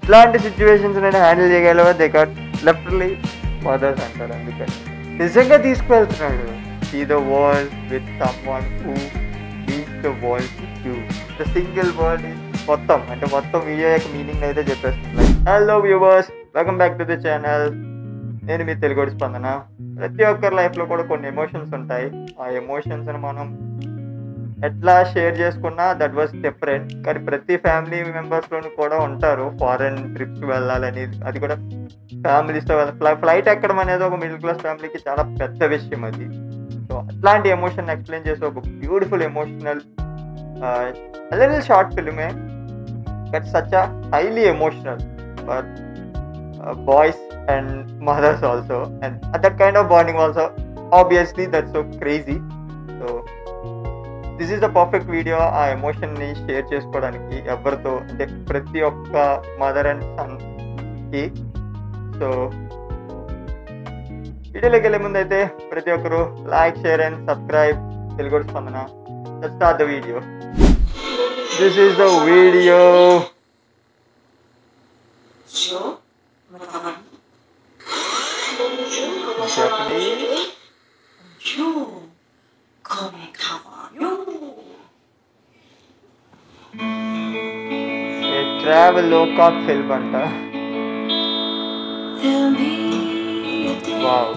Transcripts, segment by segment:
ఇట్లాంటి సిచ్యువేషన్స్ నేను హ్యాండిల్ చేయగలవా దే గాట్ లెఫ్ట్లీ మదర్స్ అంటారు. అందుకని నిజంగా తీసుకువెళ్తున్నాడు see the world with someone who means the world to you. The single word మొత్తం అంటే మొత్తం వీడియో యొక్క మీనింగ్ అయితే చెప్పేస్తుంది. Hello viewers, welcome back to the channel. నేను మీ తెలుగు స్పందన. ప్రతి ఒక్కరి లైఫ్లో కూడా కొన్ని ఎమోషన్స్ ఉంటాయి. ఆ ఎమోషన్స్ని మనం ఎట్లా షేర్ చేసుకున్నా దట్ వాజ్ డిఫరెంట్. కానీ ప్రతి ఫ్యామిలీ మెంబర్స్లోనూ కూడా ఉంటారు ఫారెన్ ట్రిప్కి వెళ్ళాలని. అది కూడా ఫ్యామిలీస్తో ఫ్లైట్ ఎక్కడం అనేది ఒక మిడిల్ క్లాస్ ఫ్యామిలీకి చాలా పెద్ద విషయం అది. సో అట్లాంటి ఎమోషన్ ఎక్స్ప్లెయిన్ చేసే ఒక బ్యూటిఫుల్ ఎమోషనల్ లిటిల్ షార్ట్ ఫిల్మే but such a highly emotional for boys and mothers also, and that kind of bonding also, obviously that's so crazy. So this is the perfect video ఆ emotion ని share చేసుకోవడానికి ఎవరితో అంటే ప్రతి ఒక్క mother and son కి. So వీడియోలోకి వెళ్ళే ముందు అయితే ప్రతి ఒక్కరు like, share and subscribe Telugu Spandana. Let's start the video. This is the video. Japanese. Travel low-cost film anta. Wow.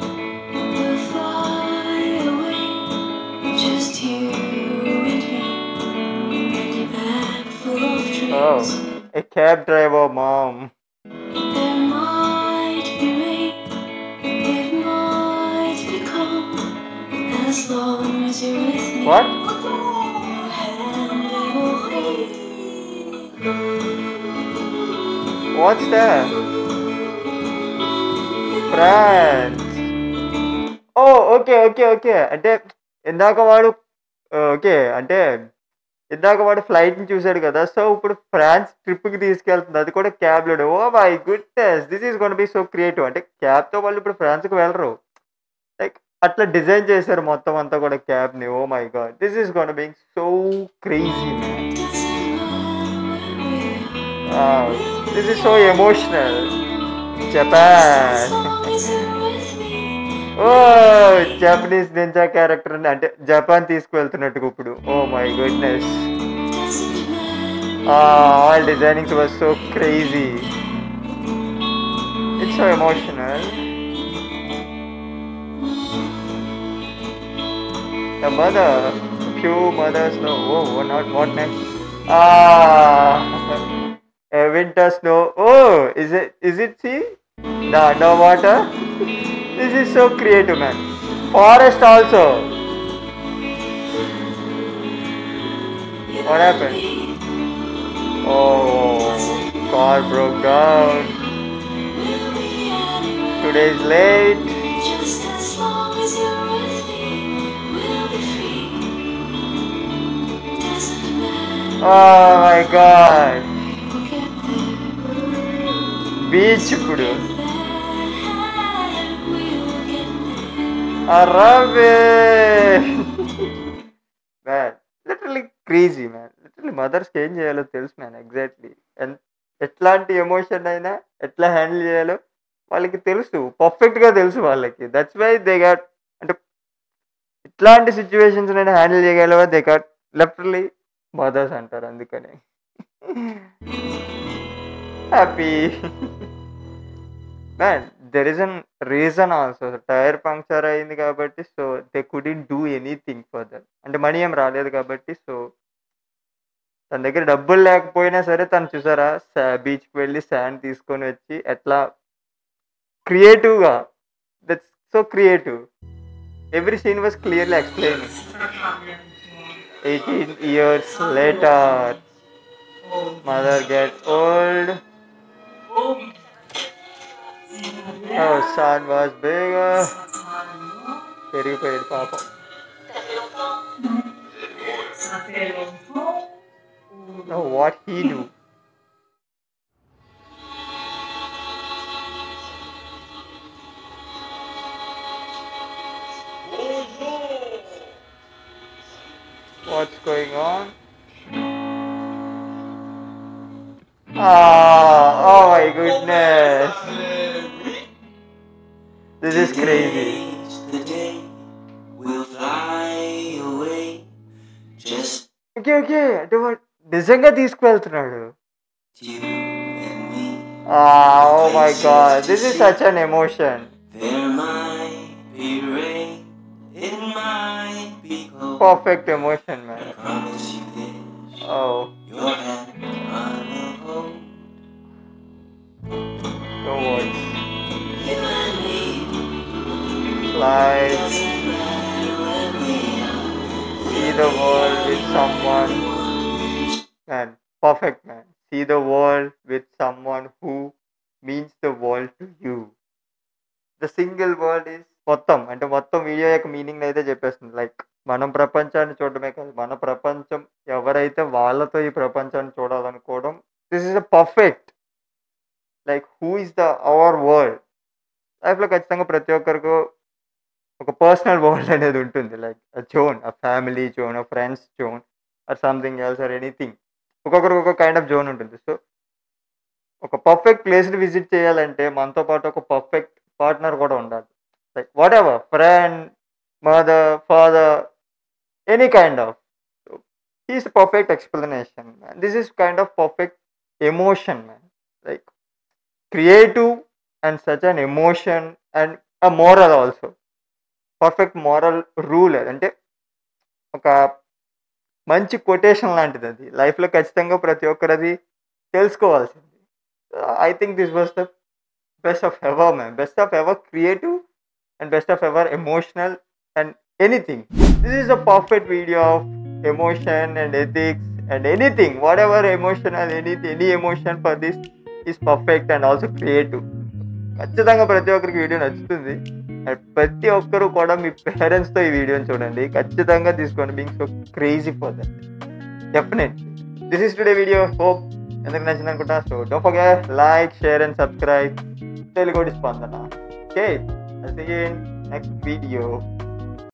Oh, a cab driver mom. What? What's that? France. Oh, okay. అంటే ఇందాక వాడు ఫ్లైట్ని చూశాడు కదా. సో ఇప్పుడు ఫ్రాన్స్ ట్రిప్కి తీసుకెళ్తుంది, అది కూడా క్యాబ్లో. Oh my goodness, this is gonna be so creative. అంటే క్యాబ్తో వాళ్ళు ఇప్పుడు ఫ్రాన్స్కి వెళ్ళరు, లైక్ అట్లా డిజైన్ చేశారు మొత్తం అంతా కూడా క్యాబ్ని. Oh my god, this is gonna be so crazy man. This is so emotional. Japan. Oh Japanese ninja character అంటే జపాన్ తీసుకువెళ్తున్నట్టుగా ఇప్పుడు. Oh my goodness, all designings was so crazy. It's so emotional. The mother, few mothers know. Oh, not what next? A winter snow. Oh, is it sea? The underwater. This is so creative, man. Forest also. What happened? Oh, car broke down. Today is late. Oh my god. Beach ఇప్పుడు. అరవే man, literally crazy man. Literally మదర్స్కి ఏం చేయాలో తెలుసు man. Exactly ఎట్లాంటి emotion అయినా ఎట్లా handle చేయాలో వాళ్ళకి తెలుసు, పర్ఫెక్ట్గా తెలుసు వాళ్ళకి. దట్స్ వై దే గాట్ అంటే ఇట్లాంటి సిచ్యువేషన్స్ నేను హ్యాండిల్ చేయగలవా దే గాట్ లిటరలీ మదర్స్ అంటారు. అందుకని happy man. There is an reason also. Tyre puncture అయింది కాబట్టి so they couldn't do anything for that. అంటే మనీ ఏం రాలేదు కాబట్టి. సో తన దగ్గర డబ్బులు లేకపోయినా సరే తను చూసారా బీచ్కి వెళ్ళి శాండ్ తీసుకొని వచ్చి ఎట్లా క్రియేటివ్గా, that's so creative. Every scene was clearly explaining. 18 years later, mother gets old. Oh, son was bigger. Period, papa. No, what he do? What's going on? Oh my my goodness. This is crazy. The day will fly away. Just okay అంటే వాడు నిజంగా తీసుకువెళ్తున్నాడు. you and me. Oh my god, this is such an emotion. There might be rain, it might be cold. Perfect emotion, I man. promise you this, Oh, your hand I will hold. no words. You and me, Like, doesn't matter where we are. see the world with someone. Man, perfect, man. See the world with someone who means the world to you. The single word is మొత్తం అంటే మొత్తం video యొక్క meaning అయితే చెప్పేస్తుంది. Like మనం ప్రపంచాన్ని చూడడమే కాదు, మన ప్రపంచం ఎవరైతే వాళ్ళతో ఈ ప్రపంచాన్ని చూడాలనుకోవడం. This is a perfect like who is the our world. లైఫ్లో ఖచ్చితంగా ప్రతి ఒక్కరికి ఒక పర్సనల్ వరల్డ్ అనేది ఉంటుంది. Like a zone, a family zone, a friends zone, or something else or anything. ఒక్కొక్కరికి ఒక కైండ్ ఆఫ్ జోన్ ఉంటుంది. సో ఒక పర్ఫెక్ట్ ప్లేస్ని విజిట్ చేయాలంటే మనతో పాటు ఒక పర్ఫెక్ట్ పార్ట్నర్ కూడా ఉండాలి. Like whatever, friend, mother, father, any kind of. He's perfect explanation, man. This is kind of perfect emotion, man. Like creative and such an emotion and a moral also. Perfect moral rule అంటే ఒక మంచి quotation లాంటిది అది. లైఫ్లో ఖచ్చితంగా ప్రతి ఒక్కరు అది తెలుసుకోవాల్సింది. I think this was the best of ever, man. Best of ever creative and best of ever emotional and anything. This is the perfect video of emotion and ethics and anything. What ever emotional, any emotion for this is perfect and also creative. ఖచ్చితంగా ప్రతి ఒక్కరికి video నచ్చుతుంది. And ప్రతి ఒక్కరు కూడా మీ పేరెంట్స్తో ఈ వీడియోని చూడండి. ఖచ్చితంగా తీసుకోండి. Being so crazy for that. Definitely. This is today video. Hope ఎందుకు నచ్చింది అనుకుంటా. So don't forget like, share and subscribe. Telugu Spandana. Okay, I'll see you in next video.